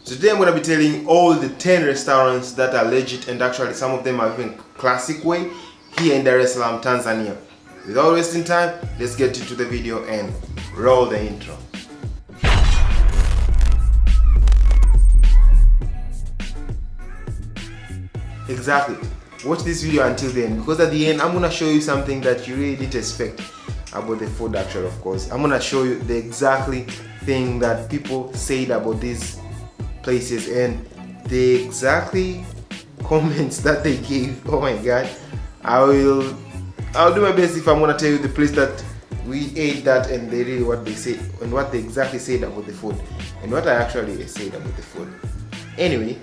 Today I'm going to be telling all the 10 restaurants that are legit, and actually some of them are even classic way here in Dar es Salaam, Tanzania. Without wasting time, let's get into the video and roll the intro. Exactly. Watch this video until the end, because at the end I'm going to show you something that you really didn't expect about the food. Actually, of course, I'm going to show you the exactly thing that people said about these places and the exactly comments that they gave. Oh my god, I'll do my best if I'm gonna tell you the place that we ate that and they really what they say and what they exactly said about the food and what I actually said about the food. Anyway,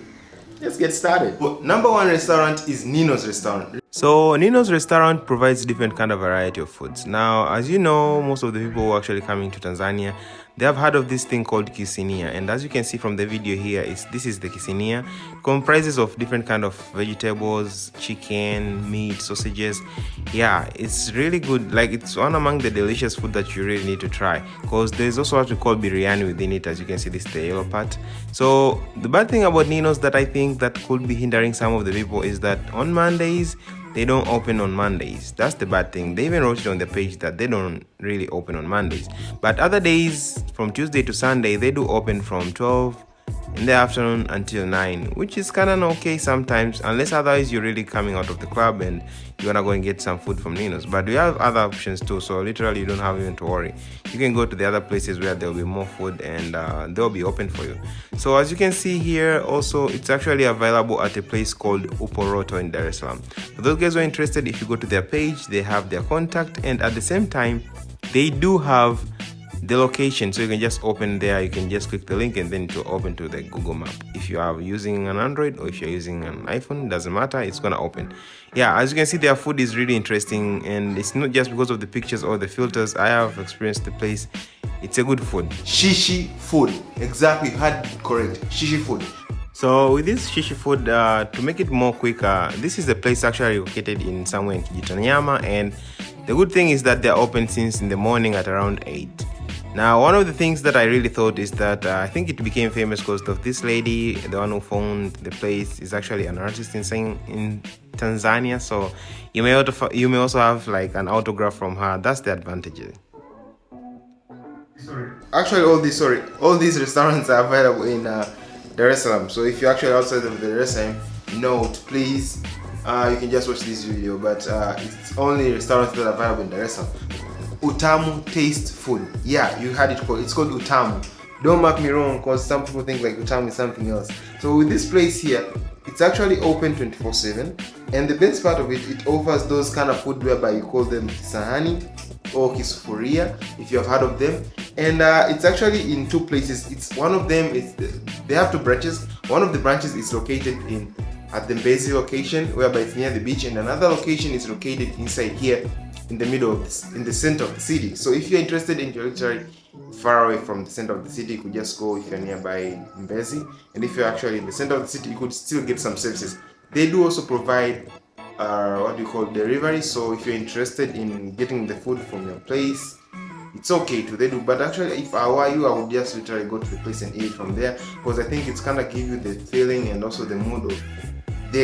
let's get started. Well, number one restaurant is Nino's restaurant. So Nino's restaurant provides different kind of variety of foods. Now, as you know, most of the people who are actually coming to Tanzania, they have heard of this thing called kisinia, and as you can see from the video here, this is the kisinia. It comprises of different kind of vegetables, chicken, meat, sausages. Yeah, it's really good. Like, it's one among the delicious food that you really need to try, because there's also what we call biryani within it. As you can see, this is the yellow part. So the bad thing about Nino's that I think that could be hindering some of the people is that on Mondays they don't open on Mondays. That's the bad thing. They even wrote it on the page that they don't really open on Mondays. But other days, from Tuesday to Sunday, they do open from 12 in the afternoon until 9, which is kind of okay sometimes, unless otherwise you're really coming out of the club and you want to go and get some food from Nino's. But we have other options too, so literally you don't have even to worry. You can go to the other places where there will be more food and they'll be open for you. So as you can see here, also it's actually available at a place called Uporoto in Dar es Salaam. For those guys who are interested, if you go to their page, they have their contact, and at the same time they do have the location, so you can just open there. You can just click the link and then it will open to the Google map. If you are using an Android or if you're using an iPhone, doesn't matter, it's gonna open. Yeah, as you can see, their food is really interesting, and it's not just because of the pictures or the filters. I have experienced the place. It's a good food. Shishi Food, exactly, you had it correct. Shishi Food. So with this Shishi Food, to make it more quicker, this is the place actually located in somewhere in Kijitonyama, and the good thing is that they're open since in the morning at around 8. Now, one of the things that I really thought is that I think it became famous because of this lady, the one who found the place, is actually an artist in Tanzania. So you may also have like an autograph from her. That's the advantage. Actually, all these restaurants are available in Dar es Salaam. So if you're actually outside of the Dar es Salaam, note please, you can just watch this video. But it's only restaurants that are available in Dar es Salaam. Utamu taste food. Yeah, you had it called. It's called Utamu. Don't mark me wrong, because some people think like Utamu is something else. So with this place here, it's actually open 24/7, and the best part of it, it offers those kind of food whereby you call them kisahani or kisufuria, if you have heard of them. And it's actually in two places. It's one of them is they have two branches. One of the branches is located at the Mbezi location, whereby it's near the beach, and another location is located inside here in the middle of this, in the center of the city. So if you're interested in literally far away from the center of the city, you could just go if you're nearby Mbezi, and if you're actually in the center of the city, you could still get some services. They do also provide what do you call delivery. So if you're interested in getting the food from your place, it's okay too, they do. But actually, if I were you, I would just literally go to the place and eat from there, because I think it's kind of give you the feeling and also the mood of the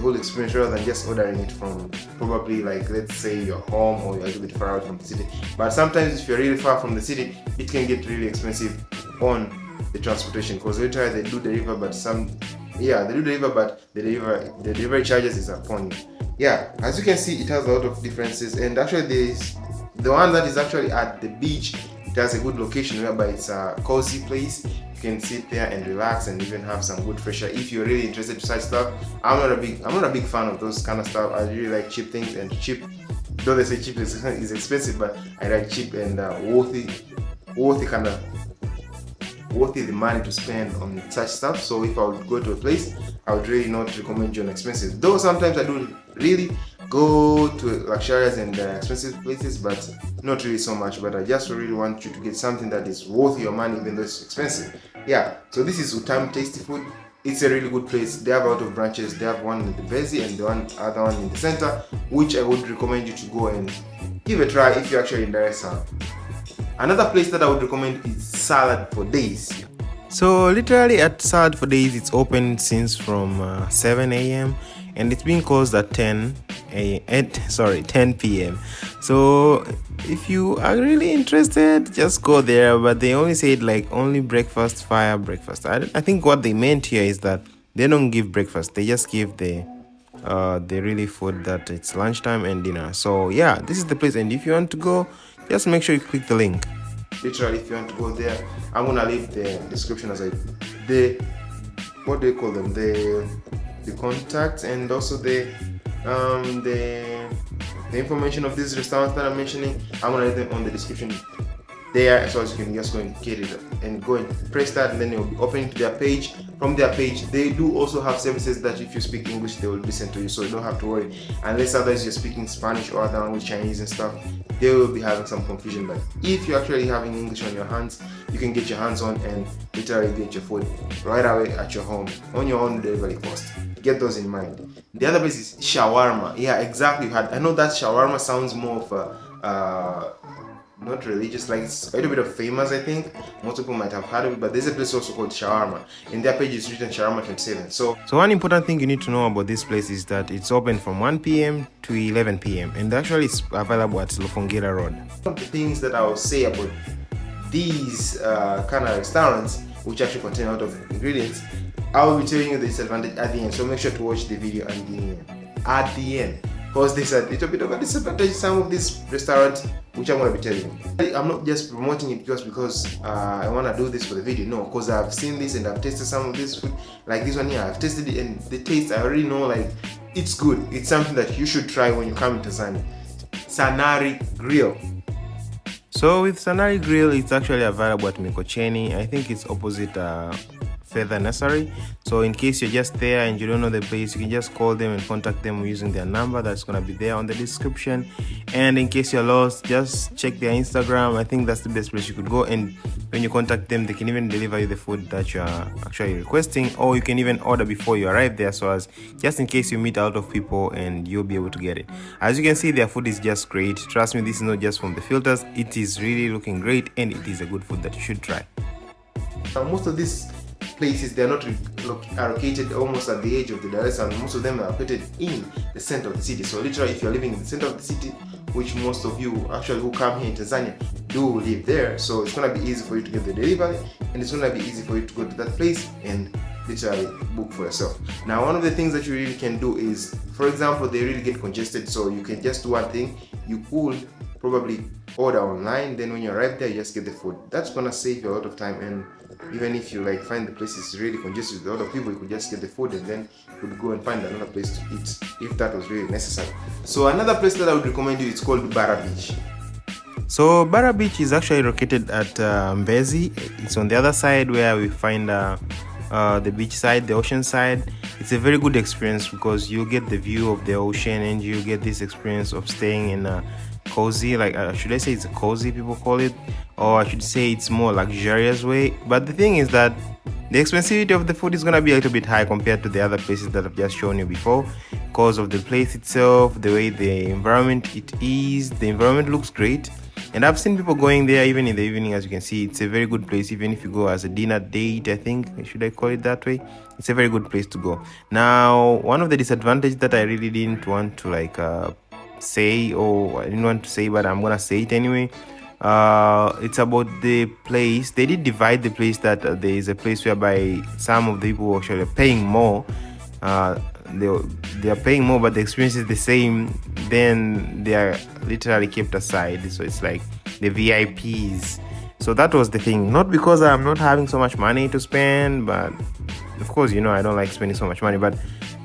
whole experience, rather than just ordering it from probably, like, let's say your home or you're a little bit far out from the city. But sometimes if you're really far from the city, it can get really expensive on the transportation, because literally they do deliver, but the delivery charges is upon you. Yeah, as you can see, it has a lot of differences, and actually the one that is actually at the beach, it has a good location whereby it's a cozy place. You can sit there and relax and even have some good fresh air if you're really interested in such stuff. I'm not a big fan of those kind of stuff. I really like cheap things, and cheap, though they say cheap is expensive, but I like cheap and worthy the money to spend on such stuff. So if I would go to a place, I would really not recommend you on expensive. Though sometimes I do really go to luxurious and expensive places, but not really so much. But I just really want you to get something that is worth your money, even though it's expensive. Yeah, so this is Utamu Tasty Food. It's a really good place. They have a lot of branches. They have one in the Mbezi and the other one in the center, which I would recommend you to go and give a try if you're actually in Dar es Salaam. Another place that I would recommend is Salad for Days. So literally at Salad for Days, it's open since from 7 a.m. and it's being closed at 10 p.m. So if you are really interested, just go there. But they only said like only breakfast, fire breakfast. I think what they meant here is that they don't give breakfast. They just give the really food that it's lunchtime and dinner. So yeah, this is the place. And if you want to go, just make sure you click the link. Literally, if you want to go there, I'm gonna leave the description as what do you call them, the contacts and also the information of these restaurants that I'm mentioning. I'm gonna leave them on the description there, so as you can just go and get it and go and press that, and then you'll be opening to their page. From their page, they do also have services that if you speak English, they will listen to you, so you don't have to worry. Unless otherwise you're speaking Spanish or other language, Chinese and stuff, they will be having some confusion. But if you're actually having English on your hands, you can get your hands on and literally get your food right away at your home on your own delivery cost. Get those in mind. The other place is shawarma. Yeah, exactly. I know that shawarma sounds more of a not religious, like it's a little bit of famous. I think most people might have heard of it, but there's a place also called Shawarma. In their page is written Shawarma 27. So one important thing you need to know about this place is that it's open from 1 p.m. to 11 p.m. and actually it's available at Lofongera Road. One of the things that I will say about these kind of restaurants, which actually contain a lot of ingredients, I will be telling you the disadvantage at the end. So make sure to watch the video at the end. Because there's a little bit of a disadvantage some of these restaurants, which I'm going to be telling you. I'm not just promoting it just because I want to do this for the video. No, because I've seen this and I've tasted some of this food. Like this one here, I've tasted it and the taste, I already know like it's good. It's something that you should try when you come to Tanzania. Sanari Grill. So with Sanari Grill, it's actually available at Mikocheni. I think it's opposite Feather Nursery. So in case you're just there and you don't know the place, you can just call them and contact them using their number that's going to be there on the description. And in case you're lost, just check their Instagram. I think that's the best place you could go, and when you contact them, they can even deliver you the food that you are actually requesting, or you can even order before you arrive there, so as just in case you meet a lot of people and you'll be able to get it. As you can see, their food is just great. Trust me, this is not just from the filters. It is really looking great, and it is a good food that you should try. Most of these places, they're not located almost at the edge of the Dar es Salaam. Most of them are located in the center of the city. So literally, if you're living in the center of the city, which most of you actually who come here in Tanzania do live there, so it's gonna be easy for you to get the delivery, and it's gonna be easy for you to go to that place and literally book for yourself. Now, one of the things that you really can do is, for example, they really get congested, so you can just do one thing. You could probably order online, then when you arrive there, you just get the food. That's gonna save you a lot of time, and even if you like find the place is really congested with a lot of people, you could just get the food and then you could go and find another place to eat if that was really necessary. So another place that I would recommend you, it's called Bara Beach. So Bara Beach is actually located at Mbezi. It's on the other side where we find the beach side, the ocean side. It's a very good experience because you get the view of the ocean and you get this experience of staying in a cozy, like should I say it's a cozy, people call it, or I should say it's more luxurious way. But the thing is that the expensivity of the food is gonna be a little bit high compared to the other places that I've just shown you before, because of the place itself, the way the environment it is. The environment looks great, and I've seen people going there even in the evening. As you can see, it's a very good place. Even if you go as a dinner date, I think, should I call it that way, it's a very good place to go. Now, one of the disadvantages that I really didn't want to like say, or I didn't want to say, but I'm gonna say it anyway, it's about the place. They did divide the place, that there is a place whereby some of the people actually are paying more. They are paying more, but the experience is the same. Then they are literally kept aside, so it's like the VIPs. So that was the thing. Not because I'm not having so much money to spend, but of course, you know, I don't like spending so much money, but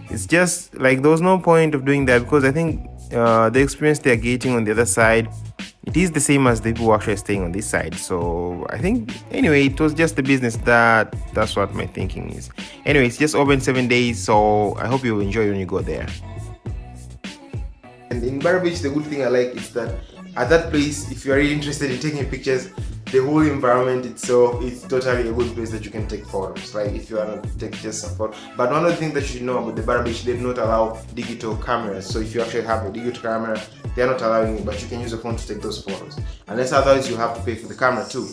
it's just like there was no point of doing that, because I think the experience they're getting on the other side, it is the same as the people who are actually staying on this side. So I think, anyway, it was just the business. That's what my thinking is. Anyway, it's just open 7 days, so I hope you enjoy when you go there. And in Bara Beach, the good thing I like is that at that place, if you're really interested in taking pictures, the whole environment itself is totally a good place that you can take photos, right? If you want to take just some photos. But one of the things that you should know about the Bara Beach, they do not allow digital cameras. So if you actually have a digital camera, they're not allowing it, but you can use a phone to take those photos. Unless otherwise you have to pay for the camera too.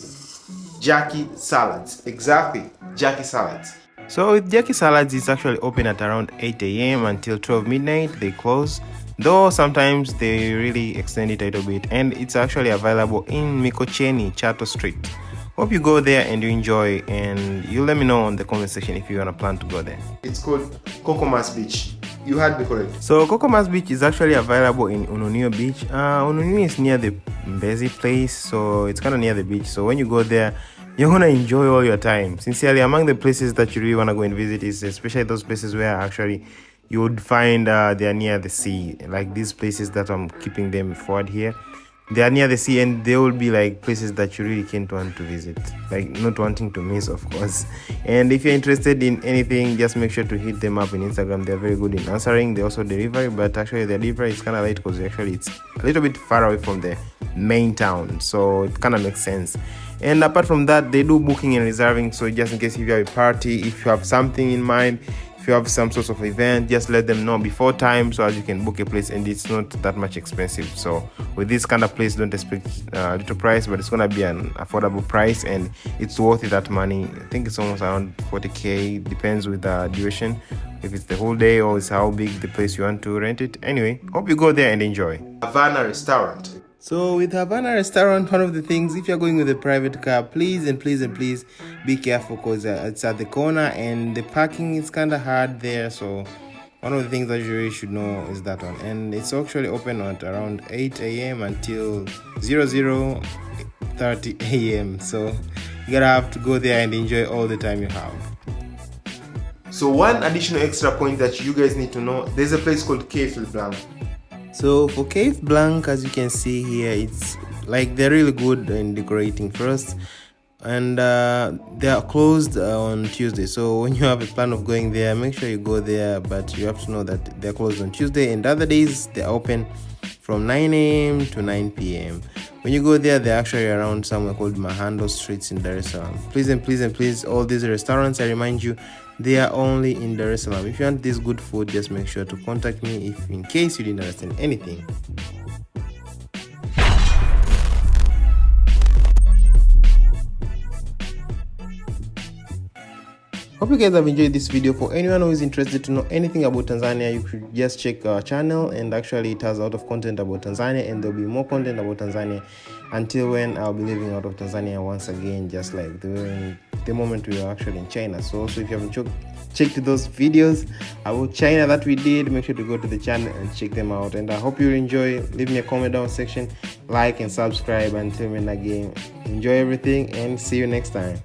Jackie salads, exactly. Jackie Salads. So with Jackie Salads, it's actually open at around 8 a.m. until 12 midnight. They close. Though sometimes they really extend it a little bit. And it's actually available in Mikocheni, Chato Street. Hope you go there and you enjoy, and you let me know on the comment section if you want to plan to go there. It's called Kokomas Beach. You heard me correct. So Kokomas Beach is actually available in Ununio Beach. Ununio is near the Mbezi place, so it's kind of near the beach. So when you go there, you're gonna enjoy all your time. Sincerely, among the places that you really wanna go and visit is especially those places where actually you would find they're near the sea. Like these places that I'm keeping them forward here, they are near the sea, and they will be like places that you really can't want to visit, like not wanting to miss, of course. And if you're interested in anything, just make sure to hit them up in Instagram. They're very good in answering. They also deliver, but actually the delivery is kind of late because actually it's a little bit far away from the main town, so it kind of makes sense. And apart from that, they do booking and reserving, so just in case if you have a party, if you have something in mind, if you have some sort of event, just let them know before time so as you can book a place, and it's not that much expensive. So with this kind of place, don't expect a little price, but it's gonna be an affordable price and it's worth it, that money. I think it's almost around 40k, depends with the duration, if it's the whole day or it's how big the place you want to rent it. Anyway, hope you go there and enjoy. Havana Restaurant. So with Havana Restaurant, one of the things, if you're going with a private car, please be careful, because it's at the corner and the parking is kind of hard there. So one of the things that you really should know is that one. And it's actually open at around 8 a.m. until 00:30 a.m. So you gotta have to go there and enjoy all the time you have. So one additional extra point that you guys need to know, there's a place called Cave Blanc. So for Cave Blanc, as you can see here, it's like they're really good in decorating first, and they are closed on Tuesday. So when you have a plan of going there, make sure you go there, but you have to know that they're closed on Tuesday, and other days they're open from 9 a.m. to 9 p.m. When you go there, they're actually around somewhere called Mahando Streets in Dar es Salaam. Please, all these restaurants, I remind you, they are only in Dar es Salaam. If you want this good food, just make sure to contact me if in case you didn't understand anything. Hope you guys have enjoyed this video. For anyone who is interested to know anything about Tanzania, you could just check our channel, and actually it has a lot of content about Tanzania, and there'll be more content about Tanzania until when I'll be living out of Tanzania once again, just like the moment we were actually in China. So also, if you haven't checked those videos about China that we did, make sure to go to the channel and check them out. And I hope you enjoy. Leave me a comment down section, like and subscribe. Until then, again, enjoy everything and see you next time.